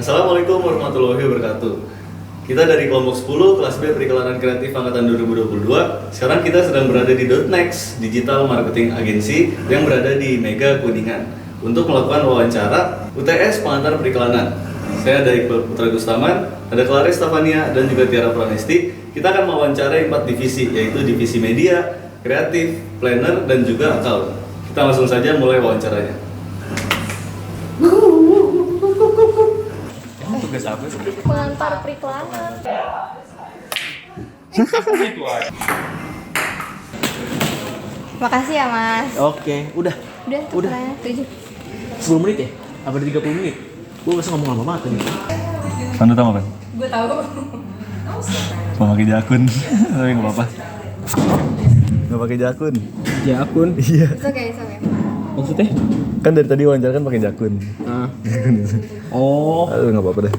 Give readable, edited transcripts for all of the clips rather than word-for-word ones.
Assalamualaikum warahmatullahi wabarakatuh. Kita dari kelompok 10 kelas B Periklanan Kreatif angkatan 2022. Sekarang kita sedang berada di .next Digital Marketing Agency yang berada di Mega Kuningan untuk melakukan wawancara UTS pengantar periklanan. Saya dari Putra Gustaman, ada Clarice Stefania dan juga Tiara Pranesti. Kita akan mewawancarai 4 divisi, yaitu divisi media, kreatif, planner, dan juga account. Kita langsung saja mulai wawancaranya. Tugas apa sih? Pengantar periklanan. Makasih ya Mas. Oke, udah. Udah. 7. 10 menit ya? Apa ada 30 menit? Gue gak usah ngomong lama banget nih. Pandu tahu kan? Gue tahu. Mau pakai jakun, tapi nggak apa-apa. Nggak pakai jakun. Ya akun. Iya. It's okay. Maksudnya? Kan dari tadi wawancara kan pakai jakun. Jakun itu. Oh, Aduh nggak apa-apa deh.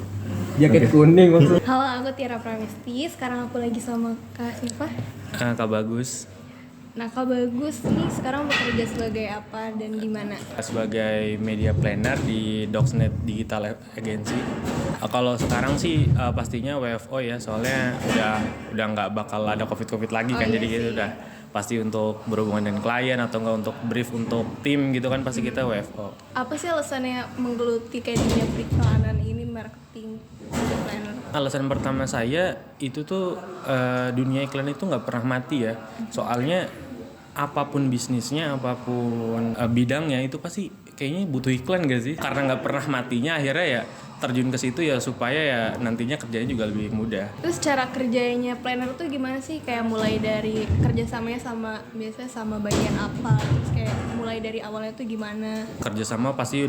jaket kuning maksudnya. Halo, aku Tiara Pramesti. Sekarang aku lagi sama Kak Siva. Kak Bagus, Nah, Kak Bagus nih sekarang bekerja sebagai apa dan di mana? sebagai media planner di Docsnet Digital Agency. Kalau sekarang sih pastinya WFO ya, soalnya udah nggak bakal ada covid lagi kan, Oh, iya jadi gitu sih. udah pasti untuk berhubungan dengan klien atau enggak untuk brief untuk tim gitu kan pasti kita WFO. Apa sih alasannya menggeluti kayak dunia periklanan ini, marketing, media planner? Alasan pertama saya itu tuh dunia iklan itu nggak pernah mati ya, soalnya apapun bisnisnya, apapun bidangnya itu pasti kayaknya butuh iklan gak sih? Karena nggak pernah matinya akhirnya ya terjun ke situ ya supaya ya nantinya kerjanya juga lebih mudah. Terus cara kerjanya planner tuh gimana sih? Kayak mulai dari kerjasamanya biasanya sama bagian apa? Terus kayak mulai dari awalnya tuh gimana? Kerjasama pasti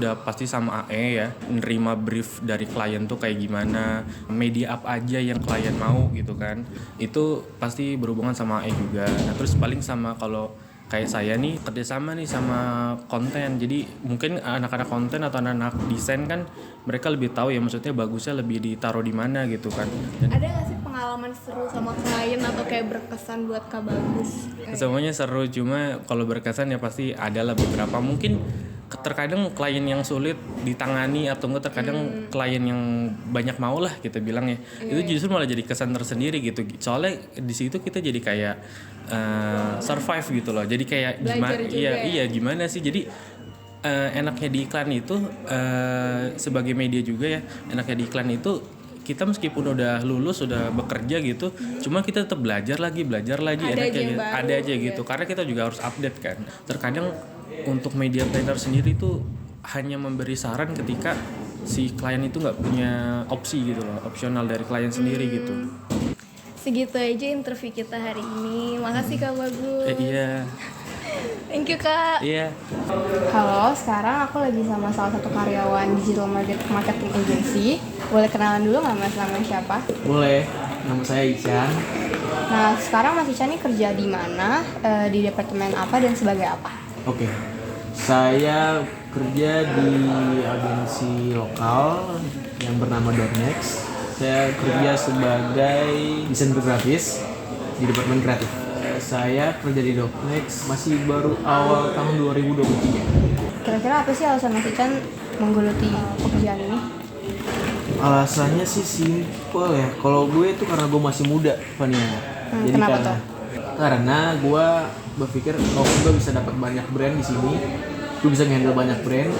sama AE ya, nerima brief dari klien tuh kayak gimana, media apa aja yang klien mau gitu kan, itu pasti berhubungan sama AE juga. Nah terus paling sama kalau kayak saya nih kerjasama nih sama konten, jadi mungkin anak-anak konten atau anak-anak desain kan mereka lebih tahu ya maksudnya bagusnya lebih ditaruh di mana gitu kan. Dan Ada gak sih pengalaman seru sama klien atau kayak berkesan buat Kak Bagus? semuanya seru, cuma kalau berkesan ya pasti ada lah beberapa. Mungkin terkadang klien yang sulit ditangani atau enggak terkadang klien yang banyak mau lah kita bilang ya. Itu justru malah jadi kesan tersendiri gitu. Soalnya di situ kita jadi kayak survive gitu loh. Jadi kayak Belajar gimana juga ya? gimana sih. Jadi enaknya di iklan itu sebagai media juga ya. Enaknya di iklan itu kita meskipun udah lulus, udah bekerja gitu, cuma kita tetap belajar lagi Ada enaknya aja yang gitu. baru Ada aja gitu. Karena kita juga harus update kan. Terkadang untuk media planner sendiri itu hanya memberi saran ketika si klien itu nggak punya opsi gitu loh, opsional dari klien sendiri gitu. Segitu aja interview kita hari ini. Makasih Kak Bagus. Iya, Thank you Kak. iya. Halo, sekarang aku lagi sama salah satu karyawan digital marketing agency. Boleh kenalan dulu nggak Mas, namanya siapa? Boleh. Nama saya Isyan. Nah, sekarang Mas Ica nih kerja di mana, di departemen apa dan sebagai apa? Oke. Saya kerja di agensi lokal yang bernama .next. Saya kerja sebagai desainer grafis di departemen kreatif. Saya kerja di .next masih baru awal tahun 2023. Kira-kira apa sih alasan Mas Ica menggeluti pekerjaan ini? Alasannya sih simple ya. Kalau gue itu karena gue masih muda, Fania. Jadi kenapa tuh? Karena gue berpikir kalau gue bisa dapat banyak brand di sini, gue bisa handle banyak brand,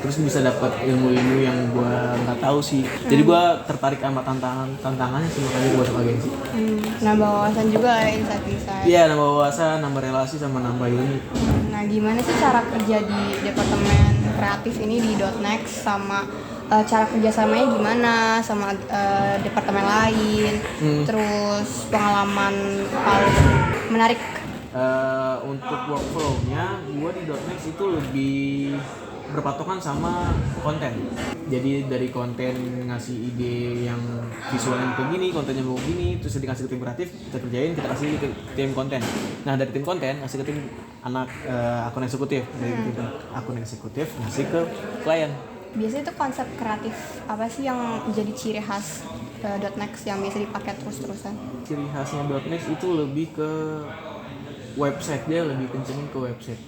terus bisa dapat ilmu-ilmu yang gue nggak tahu sih. Jadi gue tertarik sama tantangannya sih, makanya gue masuk agensi. Nambah wawasan juga ya, insight-insight. Iya, nambah wawasan, nambah relasi, sama nambah ilmu. Nah, gimana sih cara kerja di departemen kreatif ini di .next sama cara kerjasamanya gimana sama departemen lain? Terus pengalaman paling menarik. Untuk workflow-nya, gue di .next itu lebih berpatokan sama konten. Jadi dari konten ngasih ide yang visualnya kayak gini, kontennya mau gini, terus dikasih ke tim kreatif, kita kerjain, kita kasih ke tim konten. Nah dari tim konten ngasih ke tim anak akun eksekutif, dari tim akun eksekutif ngasih ke klien. Biasanya itu konsep kreatif apa sih yang jadi ciri khas .next yang biasa dipakai terus-terusan? Ciri khasnya .next itu lebih ke website, dia lebih kencengin ke website.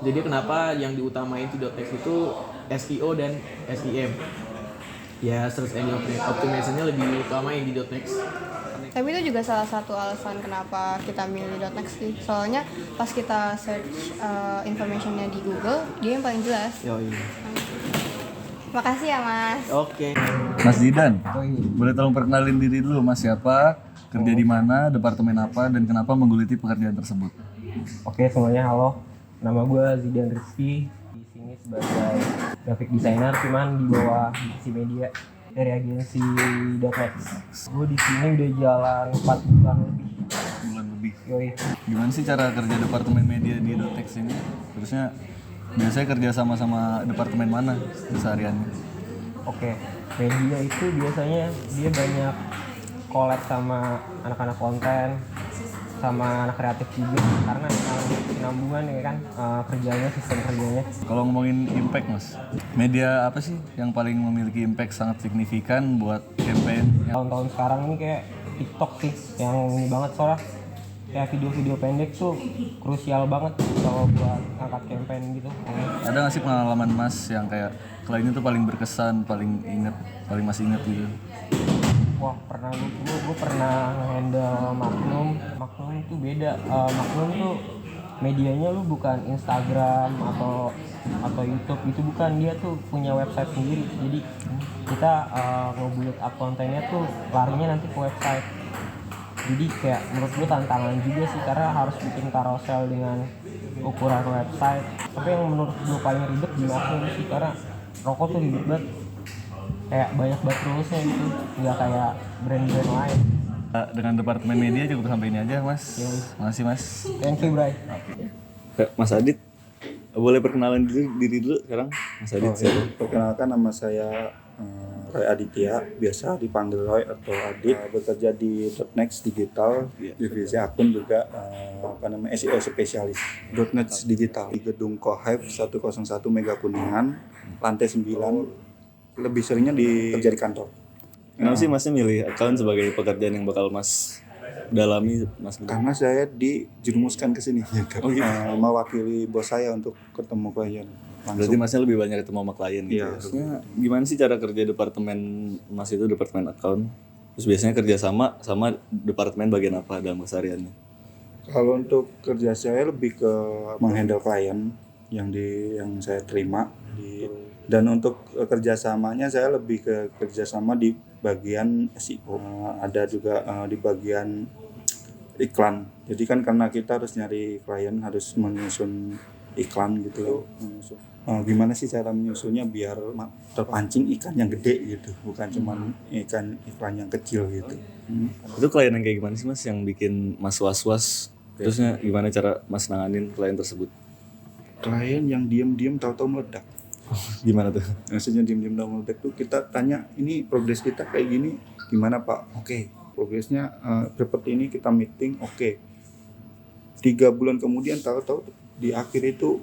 Jadi kenapa yang diutamain di .next itu SEO dan SEM. ya search engine optimization-nya lebih utamain di .next. Tapi itu juga salah satu alasan kenapa kita milih .next sih. Soalnya pas kita search informationnya di Google, dia yang paling jelas. Yoi. Makasih ya Mas. Oke. Mas Zidan, boleh tolong perkenalin diri dulu Mas siapa, kerja di mana, departemen apa, dan kenapa menggeluti pekerjaan tersebut? Oke semuanya, halo. Nama gue Zidan Rizky. Di sini sebagai graphic designer, cuman di bawah divisi media dari agensi .next. Gue di sini udah jalan 4 bulan lebih. Bulan lebih. Yoi. Gimana sih cara kerja departemen media di .next ini? Terusnya biasanya kerja sama departemen mana kesehariannya? Oke, media itu biasanya dia banyak collab sama anak-anak konten, sama anak kreatif juga, karena penambungan ya kan kerjanya, sistem kerjanya. Kalau ngomongin impact Mas, media apa sih yang paling memiliki impact sangat signifikan buat campaign? Tahun-tahun sekarang ini kayak TikTok sih yang ini banget, soalnya kayak video-video pendek tuh krusial banget kalau buat angkat campaign gitu. Ada nggak sih pengalaman Mas yang kayak kliennya tuh paling berkesan, paling Mas inget gitu? Wah, pernah gue pernah handle Magnum itu beda. Magnum tuh medianya lu bukan Instagram atau YouTube gitu, bukan, dia tuh punya website sendiri. Jadi kita ngebuild up kontennya tuh larinya nanti ke website. Jadi kayak menurut gue tantangan juga sih, karena harus bikin carousel dengan ukuran website. Tapi yang menurut gue paling ribet di Magnum sih, karena rokok tuh ribet banget. Kayak banyak banget rulesnya gitu, nggak kayak brand-brand lain. Dengan departemen media cukup sampai ini aja Mas. Makasih Mas. Thank you, Bray. Mas Adit, boleh perkenalan diri dulu sekarang Mas Adit. Perkenalkan, nama saya Roy Aditya, biasa dipanggil Roy atau Adit. Bekerja di .next Digital, divisi akun juga SEO spesialis. .next Digital di gedung Kohive 101 Mega Kuningan, lantai 9. Lebih seringnya kerja di kantor. Kenapa sih Masnya milih account sebagai pekerjaan yang bakal Mas dalami Mas? Karena saya dijerumuskan ke sini gitu. Mewakili bos saya untuk ketemu klien langsung. Berarti Masnya lebih banyak ketemu sama klien gitu. Iya. Maksudnya gimana sih cara kerja departemen Mas itu, departemen account? Terus biasanya kerja sama departemen bagian apa dalam kesehariannya? Kalau untuk kerja saya lebih ke menghandle klien yang saya terima dan untuk kerjasamanya saya lebih ke kerjasama di bagian SEO, ada juga di bagian iklan. Jadi kan karena kita harus nyari klien, harus menyusun iklan gitu. Gimana sih cara menyusunnya biar terpancing ikan yang gede gitu, bukan cuma iklan yang kecil gitu. Itu klien yang kayak gimana sih Mas yang bikin Mas was-was? Terusnya gimana cara Mas nanganin klien tersebut? Klien yang diam-diam tahu-tahu meledak. Gimana tuh? Maksudnya diam-diam tahu meledak tuh kita tanya, ini progres kita kayak gini, gimana Pak? Oke, progresnya seperti ini, kita meeting, oke. 3 bulan kemudian tahu-tahu di akhir itu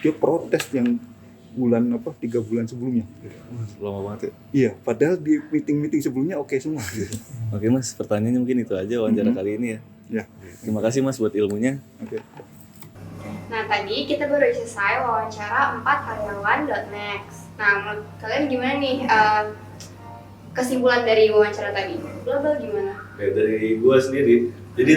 dia protes yang 3 bulan sebelumnya. Lama banget ya? Iya, padahal di meeting sebelumnya oke semua. Oke Mas, pertanyaannya mungkin itu aja wawancara kali ini ya. Ya. Terima kasih Mas buat ilmunya. Oke. Nah, tadi kita baru selesai wawancara 4 karyawan .next. Nah, menurut kalian gimana nih kesimpulan dari wawancara tadi? Global gimana? Oke, dari gua sendiri, jadi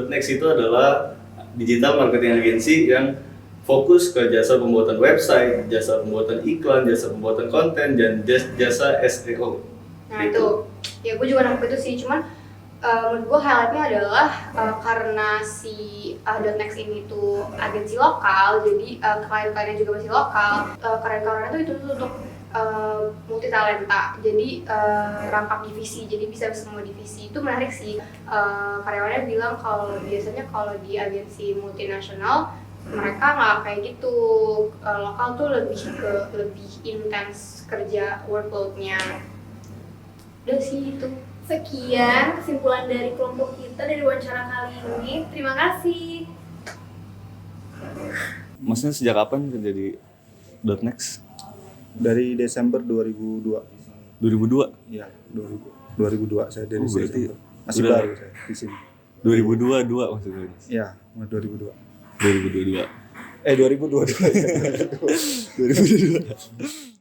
.next itu adalah digital marketing agency yang fokus ke jasa pembuatan website, jasa pembuatan iklan, jasa pembuatan konten, dan jasa SEO. Nah itu, ya gue juga nangkep itu sih, cuman menurut gue highlightnya adalah karena si .next ini tuh agensi lokal, jadi klien-kliennya juga masih lokal, karyawan-karyawannya tuh itu untuk multi talenta, jadi rangkap divisi, jadi bisa semua divisi. Itu menarik sih. Karyawannya bilang kalau biasanya kalau di agensi multinasional mereka nggak kayak gitu, lokal tuh lebih intens kerja workload-nya. Udah sih itu. Sekian kesimpulan dari kelompok kita dari wawancara kali ini. Terima kasih. Masnya sejak kapan kerja di .next? Dari Desember 2002. 2002? Iya, 2002 saya dari berarti Desember. Masih udah baru saya di sini. 2022 maksudnya? Iya, 2002. 2022. 2022. 2022.